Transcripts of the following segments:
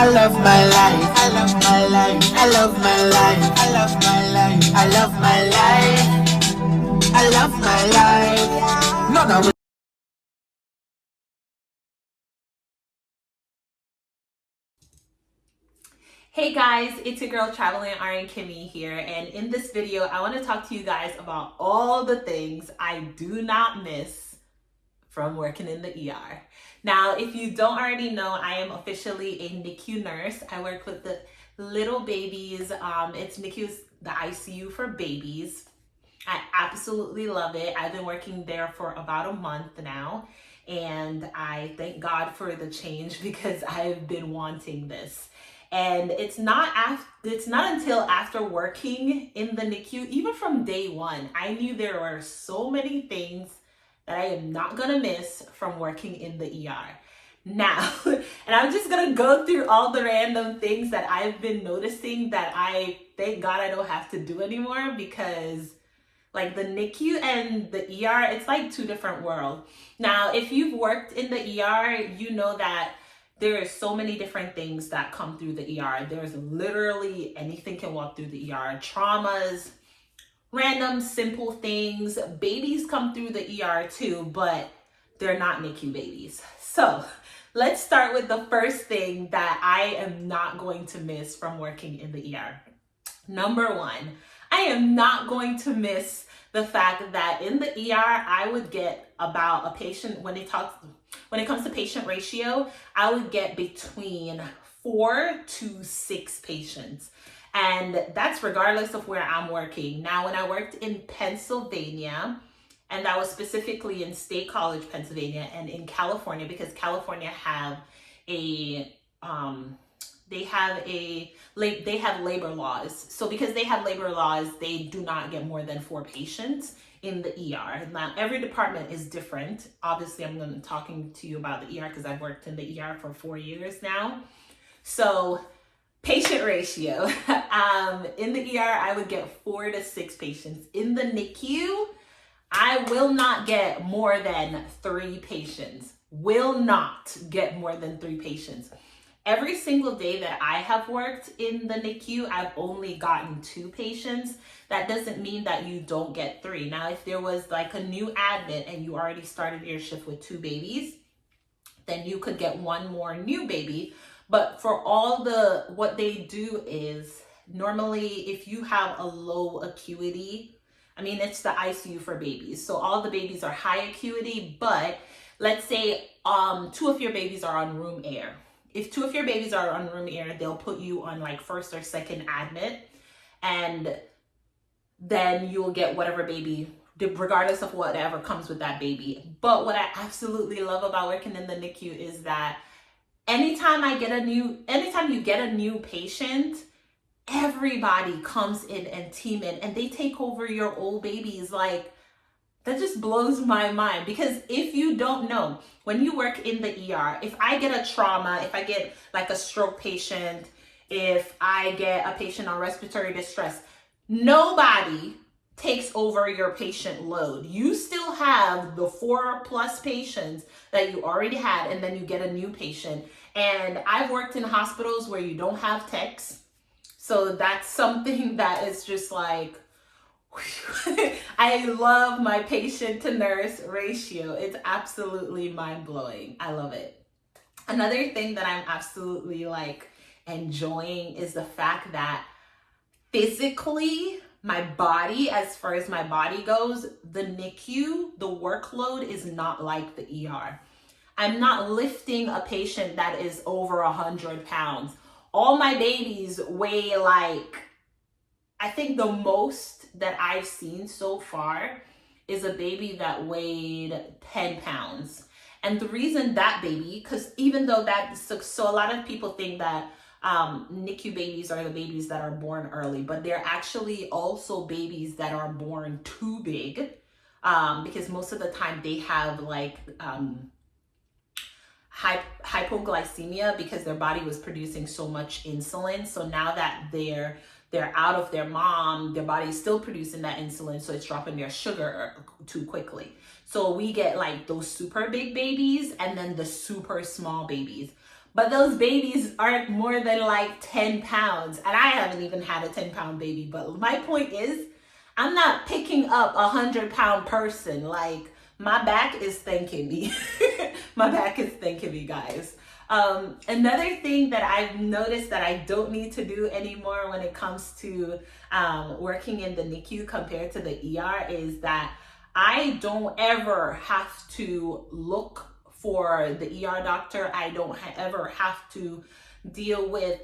I love my life. I love my life. I love my life. I love my life. I love my life. I love my life. No, no. Hey guys, it's your girl Traveling RN Kimmy here, and in this video I want to talk to you guys about all the things I do not miss from working in the ER. Now, if you don't already know, I am officially a Nicu nurse. I work with the little babies. It's Nicu's the ICU for babies. I absolutely love it. I've been working there for about a month now, and I thank God for the change because I've been wanting this. And it's not until after working in the NICU, even from day one, I knew there were so many things that I am not gonna miss from working in the ER. Now, and I'm just gonna go through all the random things that I've been noticing that I thank God I don't have to do anymore, because like the NICU and the ER, it's like two different worlds. Now, if you've worked in the ER, you know that there are so many different things that come through the ER. There's literally anything can walk through the ER. Traumas, random simple things. Babies come through the ER too, but they're not NICU babies. So let's start with the first thing that I am not going to miss from working in the ER. Number one, I am not going to miss the fact that in the ER, I would get about a patient, when it comes to patient ratio, I would get between 4 to 6 patients. And that's regardless of where I'm working. Now, when I worked in Pennsylvania, and that was specifically in State College, Pennsylvania, and in California, because California have they have labor laws. So because they have labor laws, they do not get more than 4 patients in the ER. Now, every department is different. Obviously, I'm going to be talking to you about the ER because I've worked in the ER for 4 years now. So patient ratio, in the ER, I would get 4 to 6 patients. In the NICU, I will not get more than 3 patients. Will not get more than 3 patients. Every single day that I have worked in the NICU, I've only gotten 2 patients. That doesn't mean that you don't get 3. Now, if there was like a new admit and you already started your shift with 2 babies, then you could get 1 more new baby. But for what they do is, normally if you have a low acuity, I mean, it's the ICU for babies. So all the babies are high acuity, but let's say 2 of your babies are on room air. If 2 of your babies are on room air, they'll put you on like first or second admit, and then you'll get whatever baby, regardless of whatever comes with that baby. But what I absolutely love about working in the NICU is that anytime you get a new patient, everybody comes in and team in, and they take over your old babies. Like, that just blows my mind, because if you don't know, when you work in the ER, if I get a trauma, if I get like a stroke patient, if I get a patient on respiratory distress, nobody takes over your patient load. You still have the 4+ patients that you already had, and then you get a new patient. And I've worked in hospitals where you don't have techs. So that's something that is just like, I love my patient to nurse ratio. It's absolutely mind-blowing. I love it. Another thing that I'm absolutely like enjoying is the fact that physically, my body, as far as my body goes, the NICU, the workload is not like the ER. I'm not lifting a patient that is over 100 pounds. All my babies weigh like, I think the most that I've seen so far is a baby that weighed 10 pounds. And the reason that baby, because even though so a lot of people think that NICU babies are the babies that are born early, but they're actually also babies that are born too big, because most of the time they have like hypoglycemia, because their body was producing so much insulin. So now that they're out of their mom, their body is still producing that insulin, so it's dropping their sugar too quickly. So we get like those super big babies and then the super small babies. but those babies aren't more than like 10 pounds. And I haven't even had a 10-pound baby. But my point is, I'm not picking up a 100-pound person. Like, my back is thanking me. My back is thanking me, guys. Another thing that I've noticed that I don't need to do anymore when it comes to working in the NICU compared to the ER is that I don't ever have to look for the ER doctor. I don't ever have to deal with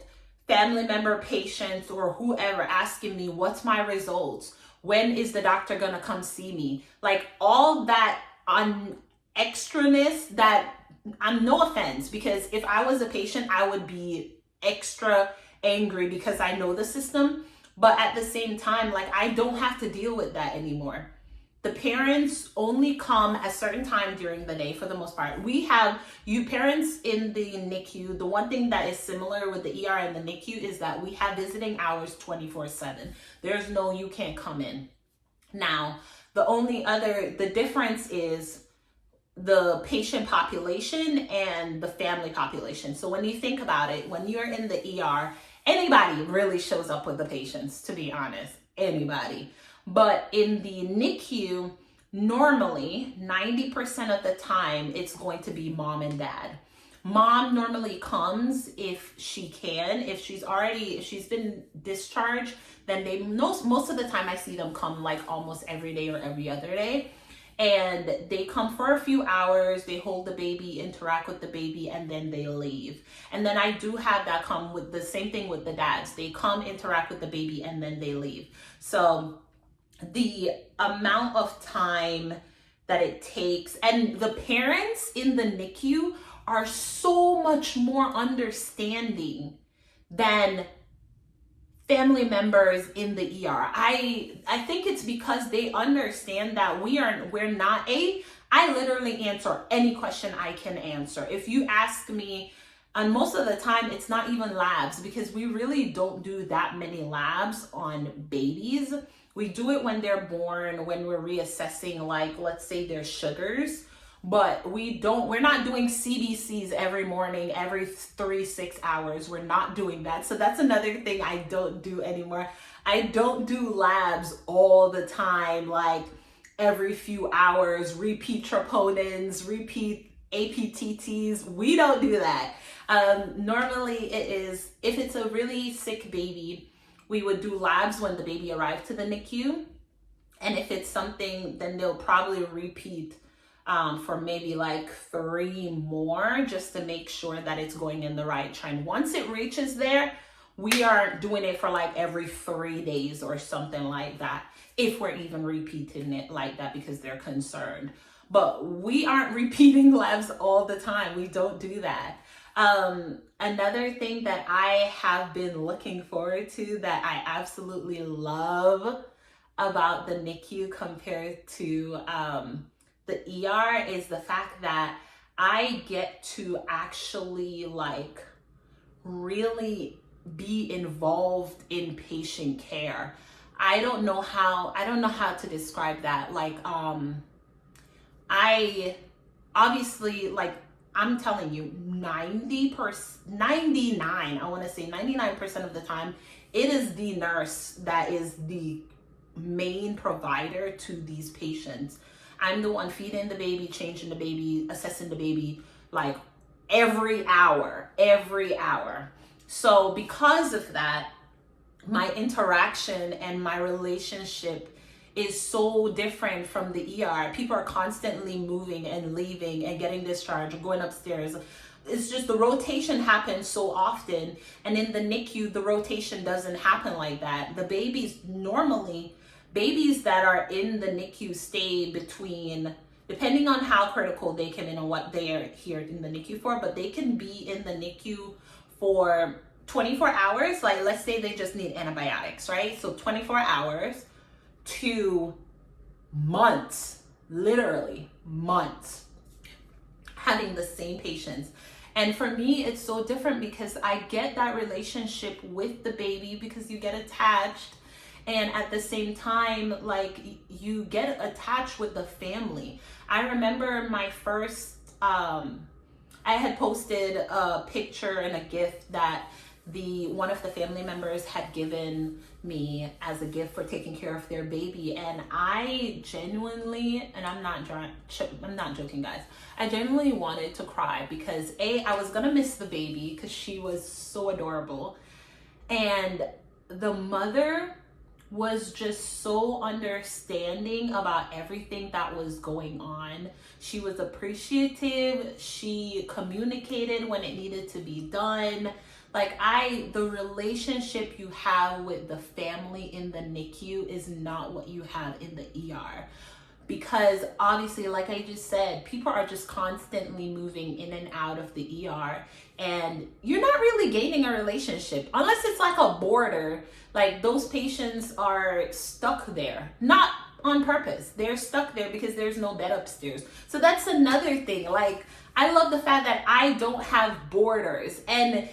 family member patients or whoever asking me, what's my results? When is the doctor gonna come see me? Like, all that on extraness that, I'm no offense, because if I was a patient, I would be extra angry because I know the system. But at the same time, like, I don't have to deal with that anymore. The parents only come at certain time during the day for the most part. We have you parents in the NICU. The one thing that is similar with the ER and the NICU is that we have visiting hours 24/7. There's no, you can't come in. Now, the difference is the patient population and the family population. So when you think about it, when you're in the ER, anybody really shows up with the patients, to be honest, anybody. But in the NICU, normally 90% of the time, it's going to be mom and dad. Mom normally comes if she can. If she's been discharged, then most of the time I see them come like almost every day or every other day. And they come for a few hours, they hold the baby, interact with the baby, and then they leave. And then I do have that come with the same thing with the dads. They come, interact with the baby, and then they leave. So the amount of time that it takes, and the parents in the NICU are so much more understanding than family members in the ER. I think it's because they understand that we're not I literally answer any question I can answer. If you ask me, and most of the time it's not even labs, because we really don't do that many labs on babies. We do it when they're born, when we're reassessing, like, let's say their sugars. But we're not doing CBCs every morning, every 3-6 hours. We're not doing that. So that's another thing I don't do anymore. I don't do labs all the time, like every few hours, repeat troponins, repeat APTTs. We don't do that. Normally it is, if it's a really sick baby, we would do labs when the baby arrived to the NICU. And if it's something, then they'll probably repeat for maybe like 3 more, just to make sure that it's going in the right trend. Once it reaches there, we aren't doing it for like every 3 days or something like that, if we're even repeating it like that because they're concerned. But we aren't repeating labs all the time. We don't do that. Another thing that I have been looking forward to that I absolutely love about the NICU compared to the ER is the fact that I get to actually like really be involved in patient care. I don't know how to describe that. Like, I obviously, like, I'm telling you, 99% of the time, it is the nurse that is the main provider to these patients. I'm the one feeding the baby, changing the baby, assessing the baby, like every hour. So because of that, my interaction and my relationship is so different from the ER. People are constantly moving and leaving and getting discharged or going upstairs. It's just the rotation happens so often. And in the NICU, the rotation doesn't happen like that. The babies that are in the NICU stay between, depending on how critical they came in and what they are here in the NICU for, but they can be in the NICU for 24 hours. Like, let's say they just need antibiotics, right? So 24 hours to months, literally months, having the same patients. And for me, it's so different because I get that relationship with the baby because you get attached. And at the same time, like, you get attached with the family. I remember my first, I I had posted a picture and a gift that one of the family members had given me as a gift for taking care of their baby, and I genuinely, and I'm not joking, guys, I genuinely wanted to cry because I was gonna miss the baby because she was so adorable, and the mother was just so understanding about everything that was going on. She was appreciative. She communicated when it needed to be done. Like the relationship you have with the family in the NICU is not what you have in the ER. Because obviously, like I just said, people are just constantly moving in and out of the ER, and you're not really gaining a relationship unless it's like a boarder. Like those patients are stuck there, not on purpose. They're stuck there because there's no bed upstairs. So that's another thing. Like, I love the fact that I don't have boarders, and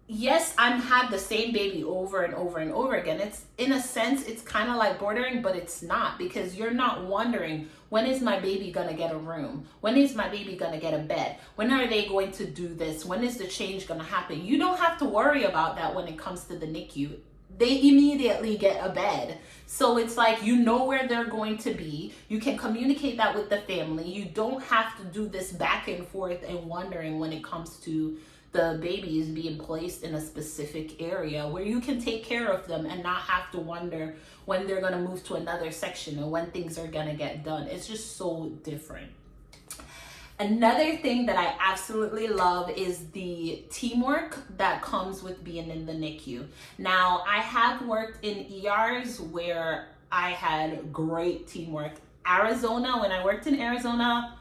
yes, I'm had the same baby over and over and over again. It's, in a sense, it's kind of like bordering, but it's not, because you're not wondering, when is my baby gonna get a room? When is my baby gonna get a bed? When are they going to do this? When is the change gonna happen? You don't have to worry about that when it comes to the NICU. They immediately get a bed. So it's like, you know where they're going to be. You can communicate that with the family. You don't have to do this back and forth and wondering when it comes to the baby is being placed in a specific area, where you can take care of them and not have to wonder when they're going to move to another section or when things are going to get done. It's just so different. Another thing that I absolutely love is the teamwork that comes with being in the NICU. Now, I have worked in ERs where I had great teamwork. Arizona, when I worked in Arizona,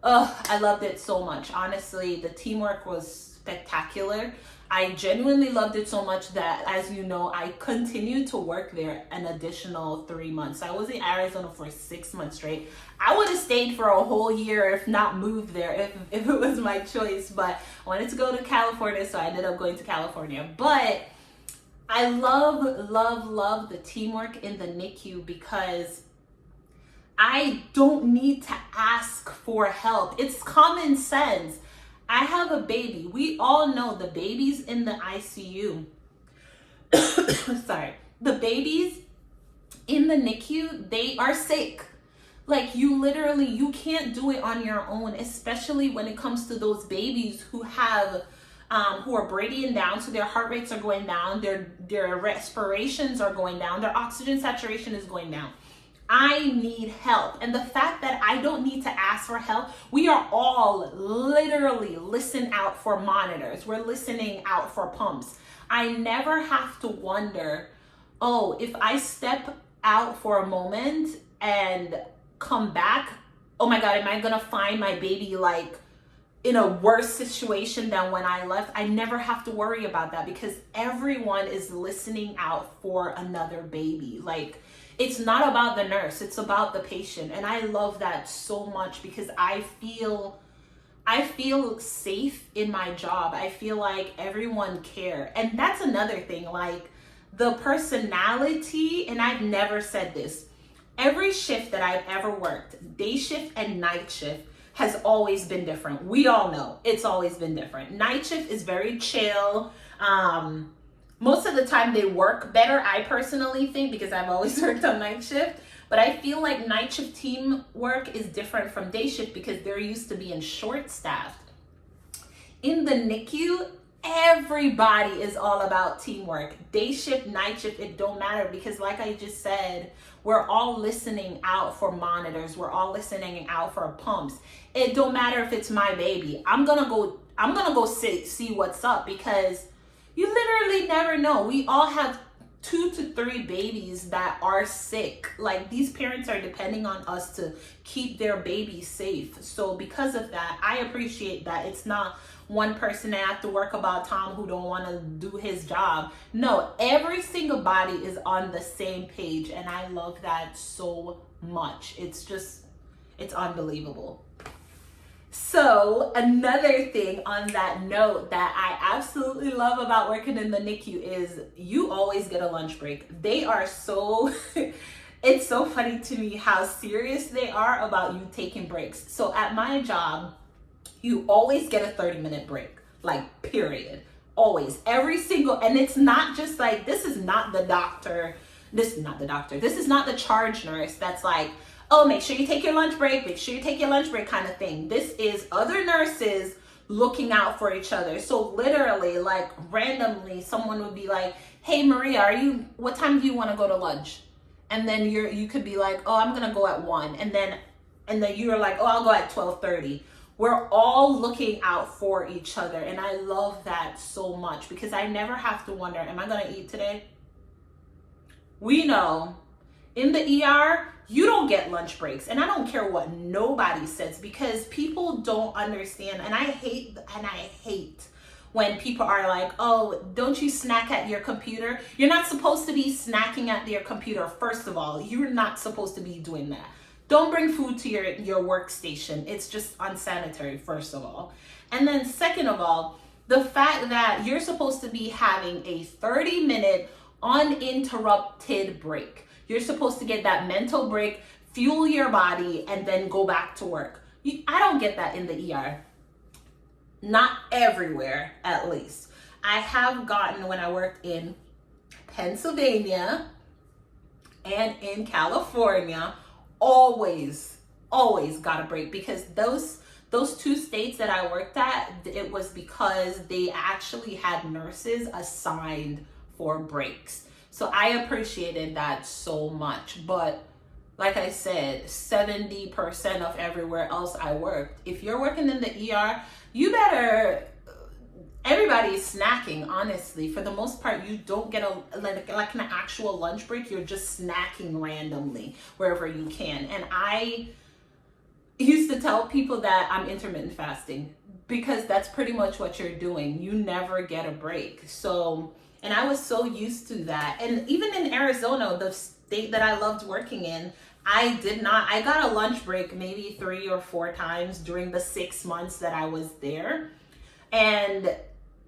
I loved it so much. Honestly, the teamwork was spectacular. I genuinely loved it so much that, as you know, I continued to work there an additional 3 months. I was in Arizona for 6 months straight. I would have stayed for a whole year, if not moved there, if it was my choice. But I wanted to go to California, so I ended up going to California. But I love the teamwork in the NICU, because I don't need to ask for help. It's common sense. I have a baby. We all know the babies in the ICU. Sorry. The babies in the NICU, they are sick. Like, you can't do it on your own, especially when it comes to those babies who have who are breathing down, so their heart rates are going down, their respirations are going down, their oxygen saturation is going down. I need help. And the fact that I don't need to ask for help, we are all literally listening out for monitors. We're listening out for pumps. I never have to wonder, oh, if I step out for a moment and come back, oh my God, am I gonna find my baby like in a worse situation than when I left? I never have to worry about that, because everyone is listening out for another baby. Like, it's not about the nurse, it's about the patient. And I love that so much, because I feel safe in my job. I feel like everyone cares. And that's another thing, like the personality, and I've never said this, every shift that I've ever worked, day shift and night shift, has always been different. We all know it's always been different. Night shift is very chill. Most of the time they work better, I personally think, because I've always worked on night shift. But I feel like night shift teamwork is different from day shift, because they're used to being short-staffed. In the NICU, everybody is all about teamwork. Day shift, night shift, it don't matter, because like I just said, we're all listening out for monitors. We're all listening out for pumps. It don't matter if it's my baby. I'm gonna go see what's up, because you literally never know. We all have 2 to 3 babies that are sick. Like, these parents are depending on us to keep their baby safe. So because of that, I appreciate that it's not one person that have to work about Tom who don't want to do his job. No, every single body is on the same page, and I love that so much. It's unbelievable. So another thing on that note that I absolutely love about working in the NICU is you always get a lunch break. They are so, it's so funny to me how serious they are about you taking breaks. So at my job, you always get a 30-minute break, like period. Always, every single, and it's not just like, this is not the doctor, this is not the charge nurse that's like, oh, make sure you take your lunch break, kind of thing. This is other nurses looking out for each other. So literally, like randomly, someone would be like, hey Maria, what time do you want to go to lunch? And then you could be like, oh, I'm gonna go at 1, and then you're like, oh, I'll go at 12:30. We're all looking out for each other, and I love that so much because I never have to wonder, am I gonna eat today? We know in the ER, you don't get lunch breaks, and I don't care what nobody says, because people don't understand, and I hate when people are like, oh, don't you snack at your computer? You're not supposed to be snacking at your computer. First of all, you're not supposed to be doing that. Don't bring food to your workstation. It's just unsanitary, first of all. And then second of all, the fact that you're supposed to be having a 30-minute uninterrupted break. You're supposed to get that mental break, fuel your body, and then go back to work. I don't get that in the ER. Not everywhere, at least. I have gotten, when I worked in Pennsylvania and in California, always got a break, because those 2 states that I worked at, it was because they actually had nurses assigned for breaks. So I appreciated that so much. But like I said, 70% of everywhere else I worked, if you're working in the ER, you better, everybody's snacking, honestly. For the most part, you don't get like an actual lunch break. You're just snacking randomly wherever you can. And I used to tell people that I'm intermittent fasting, because that's pretty much what you're doing. You never get a break. So, and I was so used to that. And even in Arizona, the state that I loved working in, I got a lunch break maybe 3 or 4 times during the 6 months that I was there. And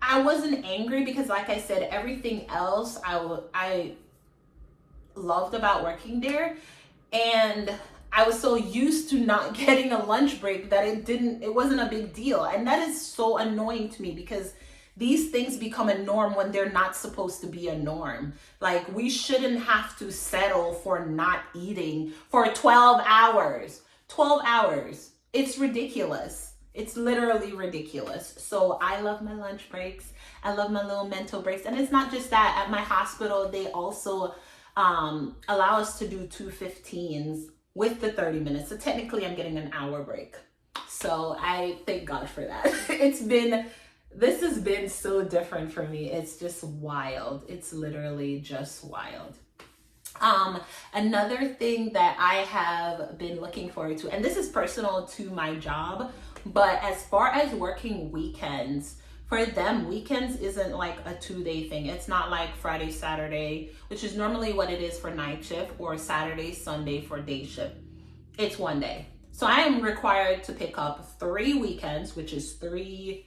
I wasn't angry, because like I said, everything else I loved about working there. And I was so used to not getting a lunch break that it wasn't a big deal. And that is so annoying to me, because these things become a norm when they're not supposed to be a norm. Like, we shouldn't have to settle for not eating for 12 hours. 12 hours. It's ridiculous. It's literally ridiculous. So I love my lunch breaks. I love my little mental breaks. And it's not just that. At my hospital, they also allow us to do 2 15s with the 30 minutes. So technically, I'm getting an hour break. So I thank God for that. This has been so different for me. It's just wild. It's literally just wild. Another thing that I have been looking forward to, and this is personal to my job, but as far as working weekends, for them, weekends isn't like a 2-day thing. It's not like Friday, Saturday, which is normally what it is for night shift, or Saturday, Sunday for day shift. It's 1 day. So I am required to pick up 3 weekends, which is 3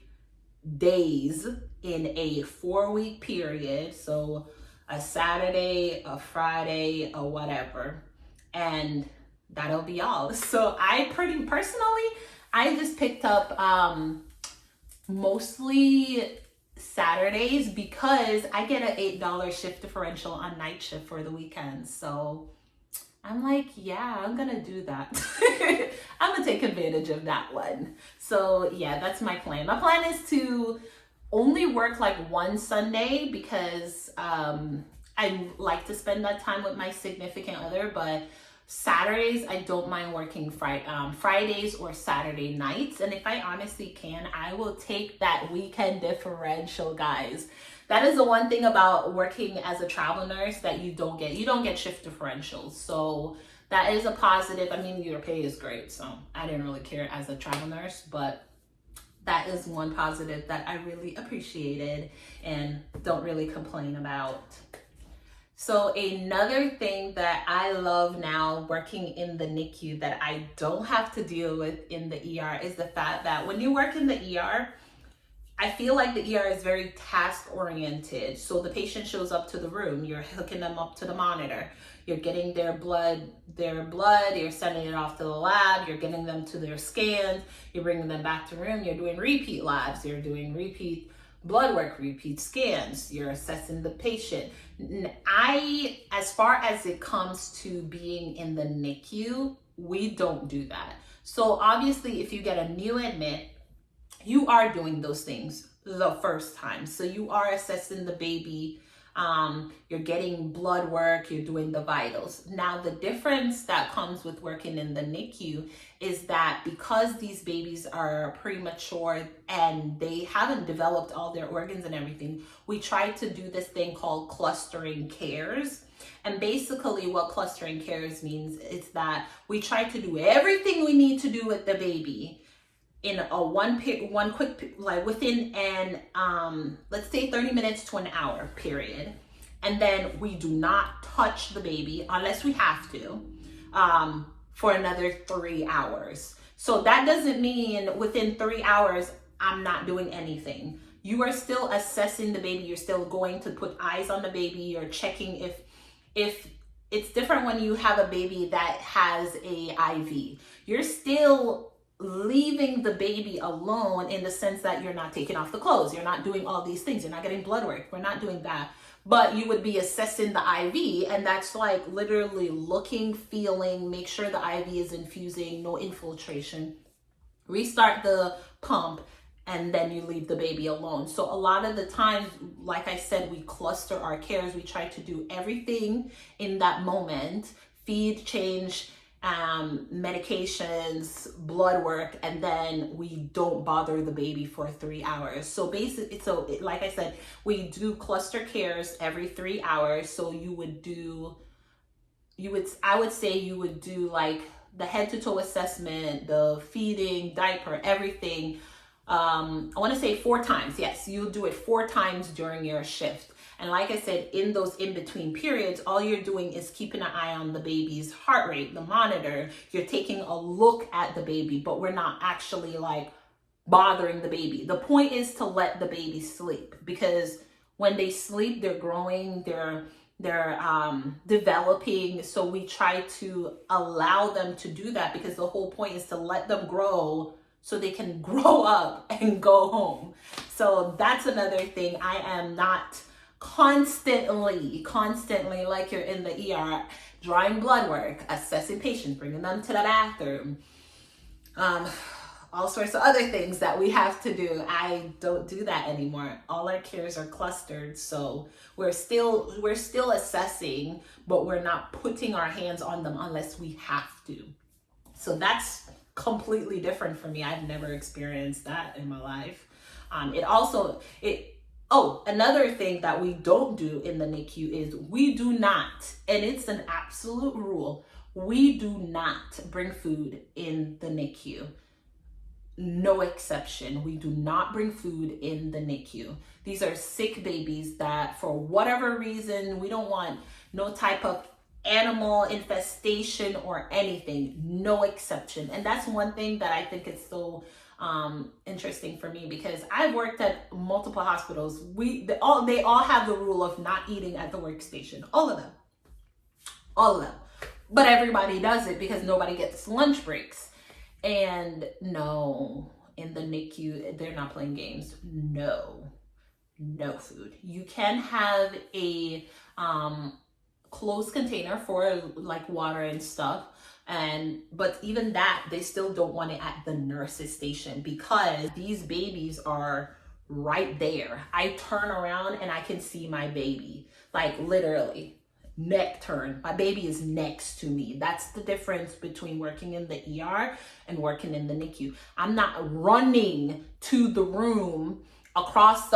days in a 4-week period. So a Saturday, a Friday, a whatever, and that'll be all. So I just picked up mostly Saturdays, because I get an $8 shift differential on night shift for the weekend. So I'm like, yeah, I'm gonna do that. I'm gonna take advantage of that one. So yeah, that's my plan. My plan is to only work like 1 Sunday, because I like to spend that time with my significant other. But Saturdays, I don't mind working Fridays or Saturday nights. And if I honestly can, I will take that weekend differential, guys. That is the one thing about working as a travel nurse that you don't get. You don't get shift differentials. So that is a positive. I mean, your pay is great, so I didn't really care as a travel nurse, but that is one positive that I really appreciated and don't really complain about. So another thing that I love now working in the Nicu that I don't have to deal with in the ER is the fact that when you work in the ER, I feel like the ER is very task oriented. So the patient shows up to the room, you're hooking them up to the monitor, you're getting their blood, you're sending it off to the lab, you're getting them to their scans, you're bringing them back to room, you're doing repeat labs, you're doing repeat blood work, repeat scans, you're assessing the patient. As far as it comes to being in the NICU, we don't do that. So obviously if you get a new admit, you are doing those things the first time. So you are assessing the baby, you're getting blood work, you're doing the vitals. Now, the difference that comes with working in the NICU is that because these babies are premature and they haven't developed all their organs and everything, we try to do this thing called clustering cares. And basically what clustering cares means is that we try to do everything we need to do with the baby in a one quick, like within an let's say 30 minutes to an hour period, and then we do not touch the baby unless we have to for another 3 hours. So that doesn't mean within 3 hours I'm not doing anything. You are still assessing the baby, you're still going to put eyes on the baby, you're checking if it's different when you have a baby that has a IV. You're still leaving the baby alone in the sense that you're not taking off the clothes, you're not doing all these things, you're not getting blood work, we're not doing that. But you would be assessing the IV, and that's like literally looking, feeling, make sure the IV is infusing, no infiltration, restart the pump, and then you leave the baby alone. So a lot of the times, like I said, we cluster our cares. We try to do everything in that moment, feed, change, medications, blood work, and then we don't bother the baby for 3 hours. So basically, like I said, we do cluster cares every 3 hours. So I would say you would do like the head to toe assessment, the feeding, diaper, everything. I want to say 4 times. Yes, you'll do it 4 times during your shift. And like I said, in those in-between periods, all you're doing is keeping an eye on the baby's heart rate, the monitor. You're taking a look at the baby, but we're not actually like bothering the baby. The point is to let the baby sleep, because when they sleep, they're growing, they're developing. So we try to allow them to do that, because the whole point is to let them grow so they can grow up and go home. So that's another thing. I am not constantly like you're in the ER, drawing blood work, assessing patients, bringing them to the bathroom, all sorts of other things that we have to do. I don't do that anymore. All our cares are clustered. So we're still assessing, but we're not putting our hands on them unless we have to. So that's completely different for me. I've never experienced that in my life. Another thing that we don't do in the NICU is we do not, and it's an absolute rule, we do not bring food in the NICU. No exception. We do not bring food in the NICU. These are sick babies that for whatever reason, we don't want no type of animal infestation or anything, no exception. And that's one thing that I think is so interesting for me, because I've worked at multiple hospitals. They all have the rule of not eating at the workstation. All of them. But everybody does it because nobody gets lunch breaks. And no, in the NICU, they're not playing games. No food. You can have a closed container for like water and stuff, but even that, they still don't want it at the nurse's station, because these babies are right there. I turn around and I can see my baby, like literally neck turn. My baby is next to me. That's the difference between working in the ER and working in the NICU. I'm not running to the room across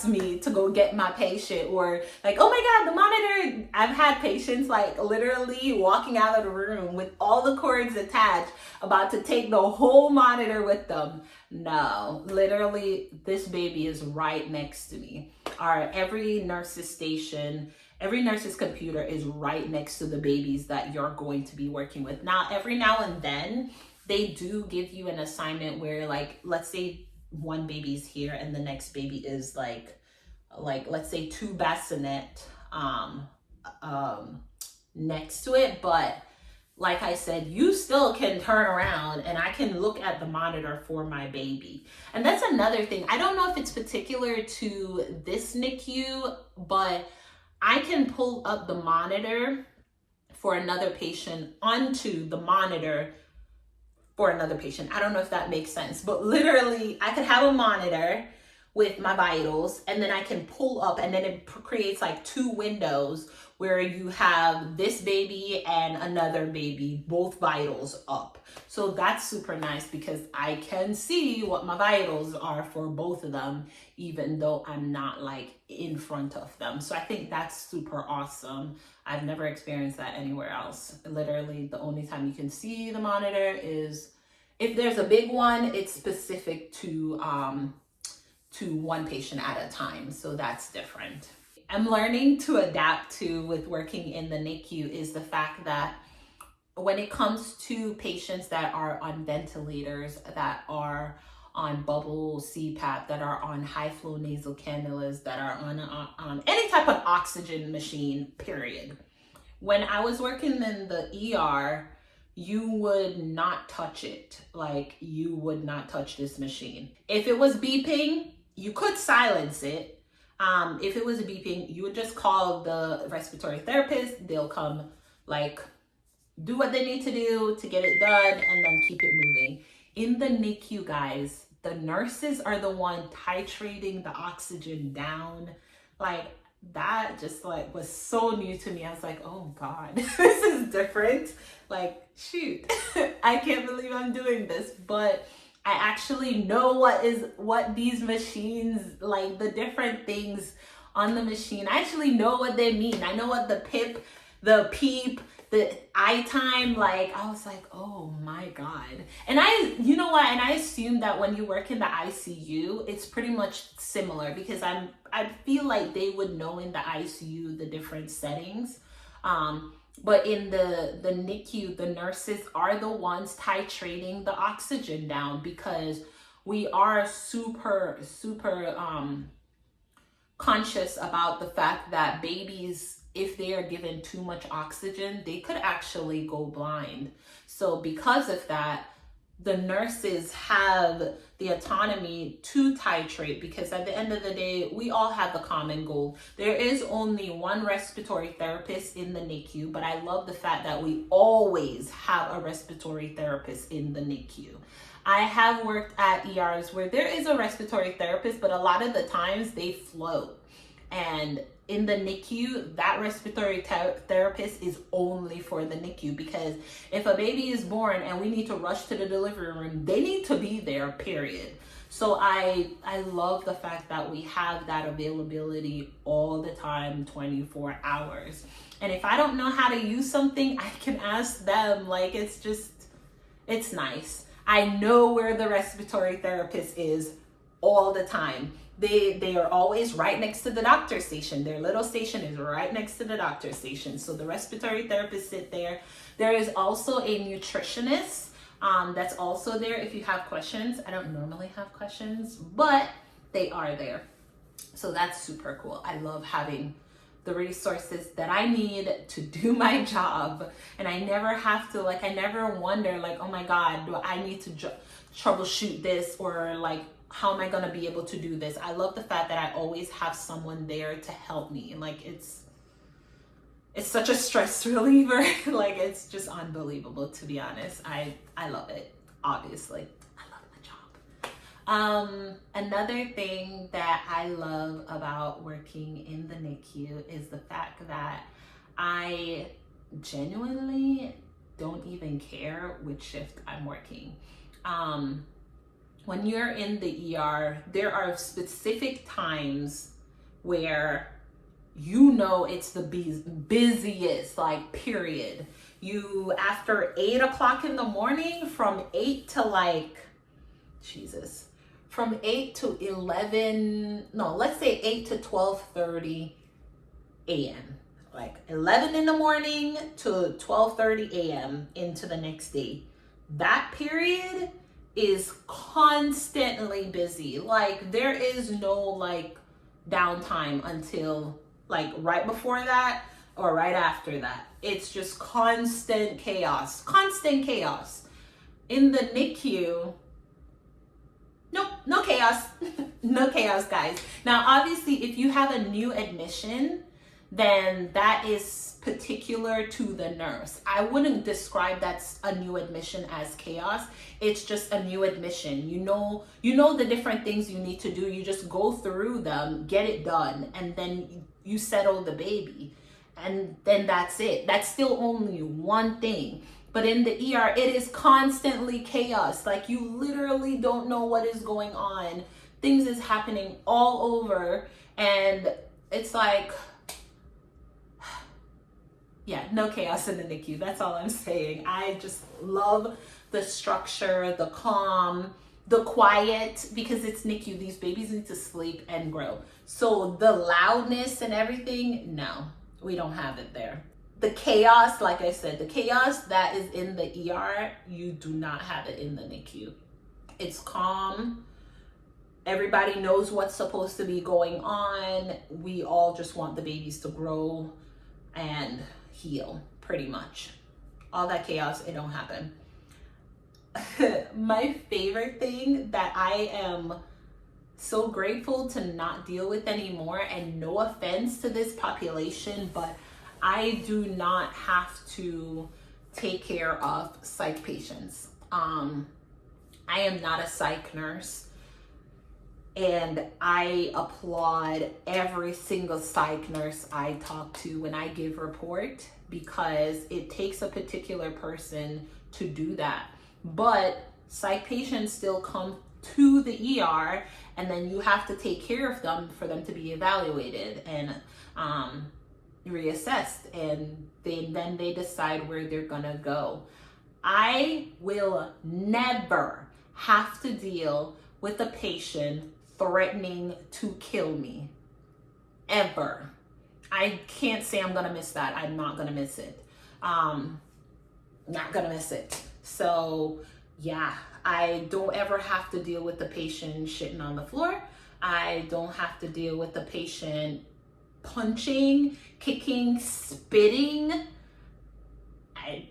me to go get my patient, or like, oh my God, the monitor. I've had patients like literally walking out of the room with all the cords attached, about to take the whole monitor with them. No, literally, this baby is right next to me. Every nurse's station, every nurse's computer is right next to the babies that you're going to be working with. Now, every now and then, they do give you an assignment where, like, let's say one baby's here and the next baby is like let's say two bassinet next to it, but like I said, you still can turn around and I can look at the monitor for my baby. And that's another thing. I don't know if it's particular to this NICU, but I can pull up the monitor for another patient onto the monitor for another patient. I don't know if that makes sense, but literally I could have a monitor with my vitals, and then I can pull up, and then it creates like two windows where you have this baby and another baby, both vitals up. So that's super nice because I can see what my vitals are for both of them, even though I'm not like in front of them. So I think that's super awesome. I've never experienced that anywhere else. Literally, the only time you can see the monitor is if there's a big one, it's specific to one patient at a time. So that's different. I'm learning to adapt to with working in the NICU is the fact that when it comes to patients that are on ventilators, that are on bubble CPAP, that are on high flow nasal cannulas, that are on any type of oxygen machine, period. When I was working in the ER, you would not touch it. Like, you would not touch this machine. If it was beeping, you could silence it. If it was beeping, you would just call the respiratory therapist. They'll come, like, do what they need to do to get it done and then keep it moving. In the NICU, guys, the nurses are the one titrating the oxygen down. Like, that just like was so new to me. I was like, oh God, this is different. Like, shoot, I can't believe I'm doing this. But I actually know what these machines, like the different things on the machine, I actually know what they mean. I know what the PIP, the PEEP, the eye time, like, I was like, oh my God. And you know what? And I assume that when you work in the ICU, it's pretty much similar because I feel like they would know in the ICU the different settings. But in the NICU, the nurses are the ones titrating the oxygen down because we are super conscious about the fact that babies, if they are given too much oxygen, they could actually go blind. So because of that, the nurses have the autonomy to titrate because at the end of the day, we all have the common goal. There is only one respiratory therapist in the NICU, but I love the fact that we always have a respiratory therapist in the NICU. I have worked at ERs where there is a respiratory therapist, but a lot of the times they float. And in the NICU, that respiratory therapist is only for the NICU because if a baby is born and we need to rush to the delivery room, they need to be there, period. So I love the fact that we have that availability all the time, 24 hours. And if I don't know how to use something, I can ask them. Like, it's nice. I know where the respiratory therapist is all the time. They are always right next to the doctor's station. Their little station is right next to the doctor's station. So the respiratory therapists sit there. There is also a nutritionist that's also there if you have questions. I don't normally have questions, but they are there. So that's super cool. I love having the resources that I need to do my job. And I never have to, like, I never wonder, like, oh my God, do I need to troubleshoot this, or like, how am I going to be able to do this? I love the fact that I always have someone there to help me. Like, it's such a stress reliever. Like, it's just unbelievable, to be honest. I love it, obviously. I love the job. Another thing that I love about working in the NICU is the fact that I genuinely don't even care which shift I'm working. When you're in the ER, there are specific times where you know it's the busiest, like, period. You, after 8 o'clock in the morning, from 8 to like, Jesus, from 8 to 11, no, let's say 8 to 12:30 a.m. Like 11 in the morning to 12:30 a.m. into the next day. that period is constantly busy. Like there is no like downtime until like right before that or right after that. It's just constant chaos. In the NICU, nope, no chaos. No chaos, guys. Now, obviously, if you have a new admission, then that is particular to the nurse. I wouldn't describe that's a new admission as chaos. It's just a new admission. You know the different things you need to do. You just go through them, get it done, and then you settle the baby. And then that's it. That's still only one thing. But in the ER, it is constantly chaos. Like you literally don't know what is going on. Things is happening all over. And it's like, yeah, no chaos in the NICU. That's all I'm saying. I just love the structure, the calm, the quiet, because it's NICU. These babies need to sleep and grow. So the loudness and everything, no, we don't have it there. The chaos, like I said, the chaos that is in the ER, you do not have it in the NICU. It's calm. Everybody knows what's supposed to be going on. We all just want the babies to grow and heal, pretty much. All that chaos, it don't happen. My favorite thing that I am so grateful to not deal with anymore, and no offense to this population, but I do not have to take care of psych patients. I am not a psych nurse, and I applaud every single psych nurse I talk to when I give report, because it takes a particular person to do that. But psych patients still come to the ER, and then you have to take care of them for them to be evaluated and reassessed, and then they decide where they're gonna go. I will never have to deal with a patient threatening to kill me, ever. I can't say I'm gonna miss that. I'm not gonna miss it. Not gonna miss it. So yeah, I don't ever have to deal with the patient shitting on the floor. I don't have to deal with the patient punching, kicking, spitting. I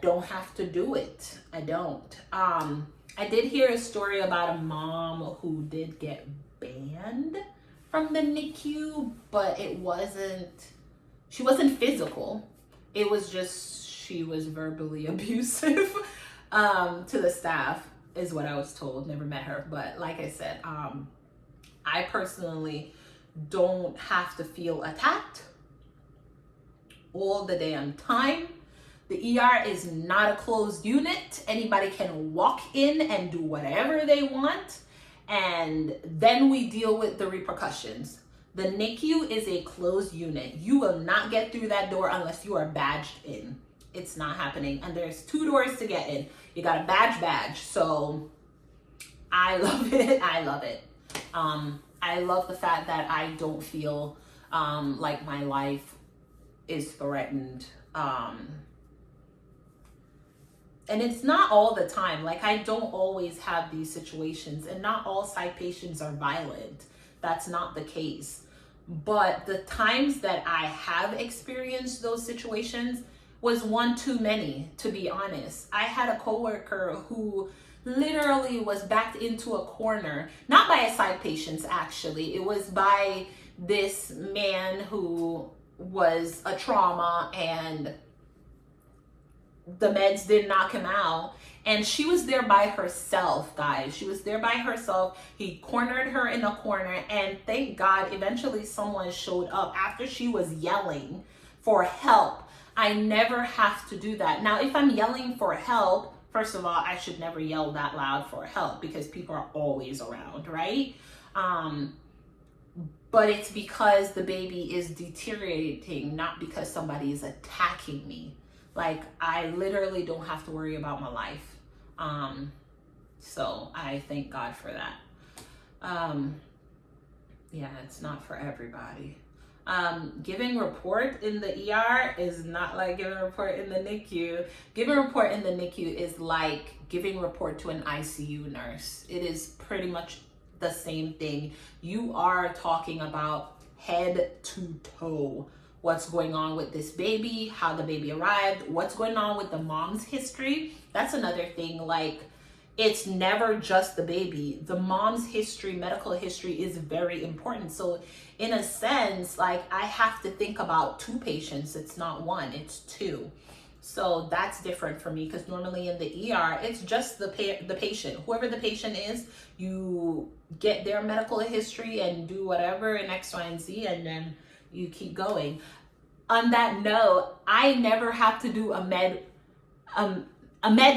don't have to do it. I don't. I did hear a story about a mom who did get banned from the NICU, but she wasn't physical. It was just, she was verbally abusive to the staff, is what I was told. Never met her, but like I said, I personally don't have to feel attacked all the damn time. The ER is not a closed unit. Anybody can walk in and do whatever they want, and then we deal with the repercussions. The NICU is a closed unit. You will not get through that door unless you are badged in. It's not happening. And there's 2 doors to get in. You got a badge. So I love it. I love it. I love the fact that I don't feel like my life is threatened. And it's not all the time. Like, I don't always have these situations, and not all psych patients are violent. That's not the case. But the times that I have experienced those situations was one too many, to be honest. I had a coworker who literally was backed into a corner, not by a psych patient, actually. It was by this man who was a trauma, and the meds didn't knock him out. And she was there by herself, guys. She was there by herself. He cornered her in a corner, and thank God eventually someone showed up after she was yelling for help. I never have to do that. Now, if I'm yelling for help, first of all, I should never yell that loud for help, because people are always around, right? But it's because the baby is deteriorating, not because somebody is attacking me. Like, I literally don't have to worry about my life. So I thank God for that. Yeah, it's not for everybody. Giving report in the ER is not like giving report in the NICU. Giving report in the NICU is like giving report to an ICU nurse. It is pretty much the same thing. You are talking about head to toe what's going on with this baby, how the baby arrived, what's going on with the mom's history. That's another thing. Like, it's never just the baby. The mom's history, medical history is very important. So in a sense, like, I have to think about two patients. It's not one, it's two. So that's different for me, because normally in the ER, it's just the patient. Whoever the patient is, you get their medical history and do whatever in X, Y, and Z, and then you keep going. On that note, I never have to do a med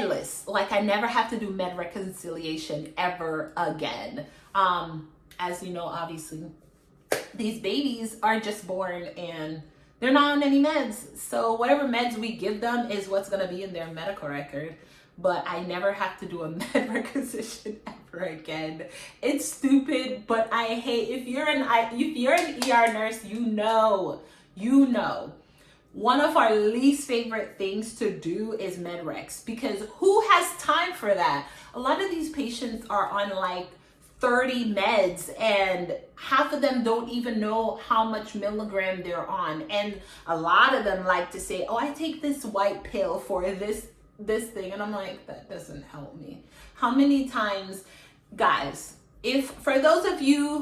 list. Like, I never have to do med reconciliation ever again. As you know, obviously, these babies are just born and they're not on any meds. So whatever meds we give them is what's going to be in their medical record. But I never have to do a med requisition ever again. It's stupid, but I hate, if you're an ER nurse, you know. One of our least favorite things to do is med recs, because who has time for that? A lot of these patients are on like 30 meds and half of them don't even know how much milligram they're on. And a lot of them like to say, oh, I take this white pill for this thing. And I'm like, that doesn't help me. How many times, guys, if for those of you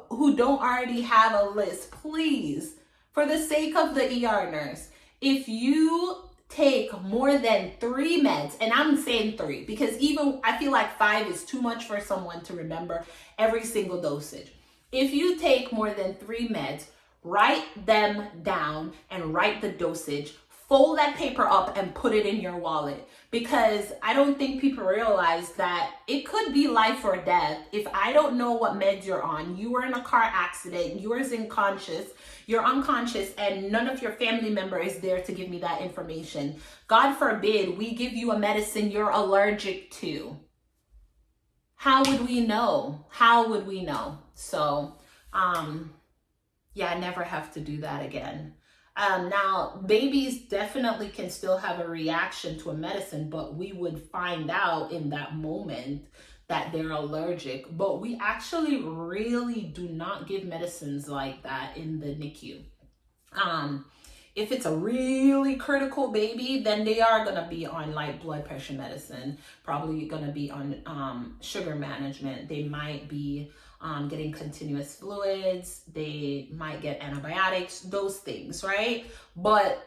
who don't already have a list, please, for the sake of the ER nurse, if you take more than 3 meds, and I'm saying 3 because even I feel like 5 is too much for someone to remember every single dosage. If you take more than 3 meds, write them down and write the dosage. Fold that paper up and put it in your wallet, because I don't think people realize that it could be life or death. If I don't know what meds you're on, you were in a car accident, you're unconscious, and none of your family member is there to give me that information. God forbid we give you a medicine you're allergic to. How would we know? So, yeah, I never have to do that again. Now, babies definitely can still have a reaction to a medicine, but we would find out in that moment that they're allergic. But we actually really do not give medicines like that in the NICU. If it's a really critical baby, then they are going to be on like blood pressure medicine, probably going to be on sugar management. They might be getting continuous fluids, they might get antibiotics, those things, right? But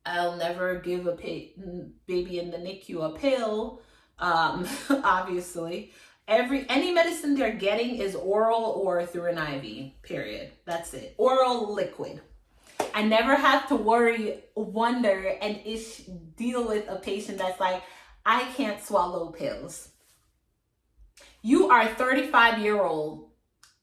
I'll never give a baby in the NICU a pill, obviously. Any medicine they're getting is oral or through an IV, period. That's it. Oral liquid. I never have to wonder, and deal with a patient that's like, I can't swallow pills. You are 35-year-old.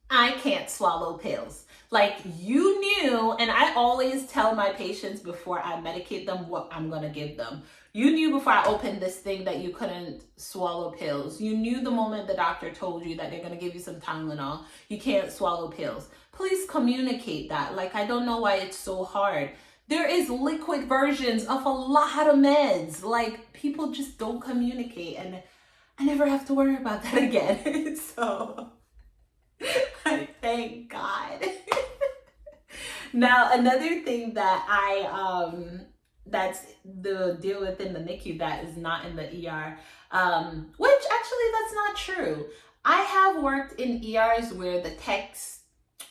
I can't swallow pills. Like, you knew, and I always tell my patients before I medicate them what I'm going to give them. You knew before I opened this thing that you couldn't swallow pills. You knew the moment the doctor told you that they're going to give you some Tylenol, you can't swallow pills. Please communicate that. Like, I don't know why it's so hard. There is liquid versions of a lot of meds. Like, people just don't communicate, and I never have to worry about that again. So I thank God. Now, another thing that that's the deal within the NICU that is not in the ER, which actually that's not true. I have worked in ERs where the techs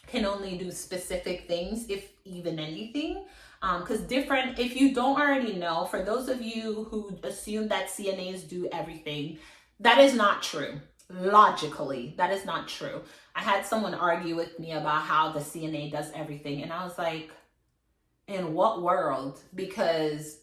can only do specific things, if even anything. Because if you don't already know, for those of you who assume that CNAs do everything, that is not true. Logically, that is not true. I had someone argue with me about how the CNA does everything, and I was like, in what world? Because,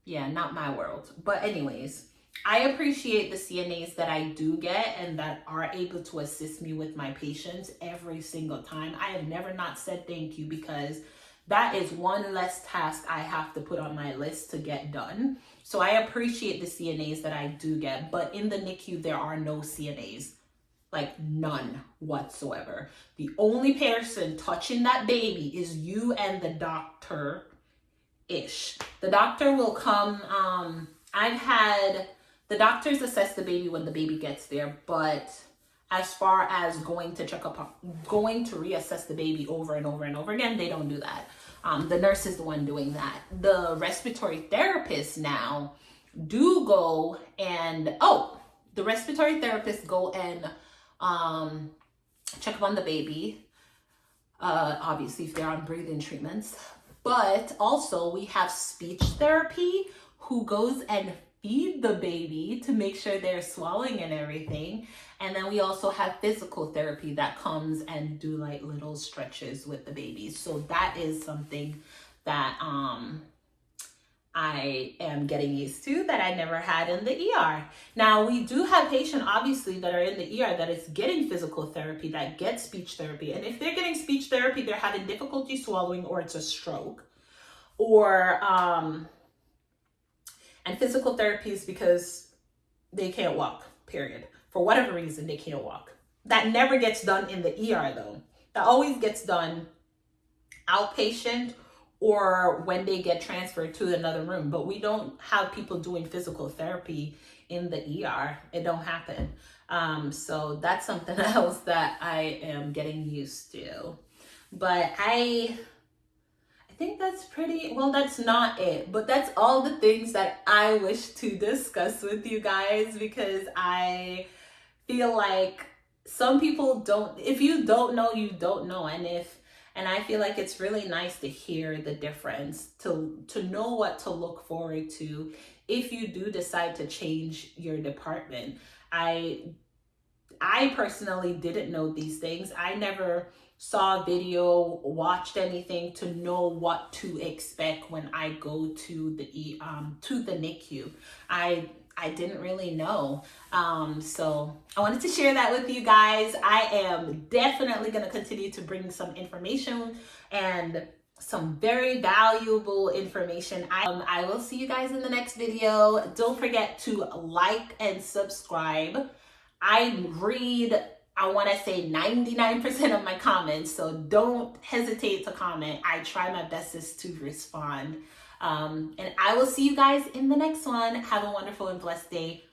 yeah, not my world. But anyways, I appreciate the CNAs that I do get and that are able to assist me with my patients every single time. I have never not said thank you, because that is one less task I have to put on my list to get done. So I appreciate the CNAs that I do get, but in the NICU, there are no CNAs. Like none whatsoever. The only person touching that baby is you and the doctor-ish. The doctor will come. I've had the doctors assess the baby when the baby gets there, but as far as going to reassess the baby over and over and over again, they don't do that. The nurse is the one doing that. The respiratory therapists now do go and, the respiratory therapists go and check up on the baby, obviously if they're on breathing treatments, but also we have speech therapy who goes and feed the baby to make sure they're swallowing and everything. And then we also have physical therapy that comes and do like little stretches with the baby. So that is something that I am getting used to that I never had in the ER. Now, we do have patients, obviously, that are in the ER that is getting physical therapy, that get speech therapy. And if they're getting speech therapy, they're having difficulty swallowing or it's a stroke. Or, and physical therapy is because they can't walk, period. For whatever reason, they can't walk. That never gets done in the ER, though. That always gets done outpatient or when they get transferred to another room. But we don't have people doing physical therapy in the ER. It don't happen. So that's something else that I am getting used to. But I think that's that's not it. But that's all the things that I wish to discuss with you guys, because I feel like some people don't, if you don't know, you don't know. And I feel like it's really nice to hear the difference, to know what to look forward to if you do decide to change your department. I personally didn't know these things. I never saw a video, watched anything to know what to expect when I go to the NICU. I didn't really know. So I wanted to share that with you guys. I am definitely going to continue to bring some information and some very valuable information. I will see you guys in the next video. Don't forget to like and subscribe. I read, I want to say 99% of my comments, so don't hesitate to comment. I try my bestest to respond. And I will see you guys in the next one. Have a wonderful and blessed day.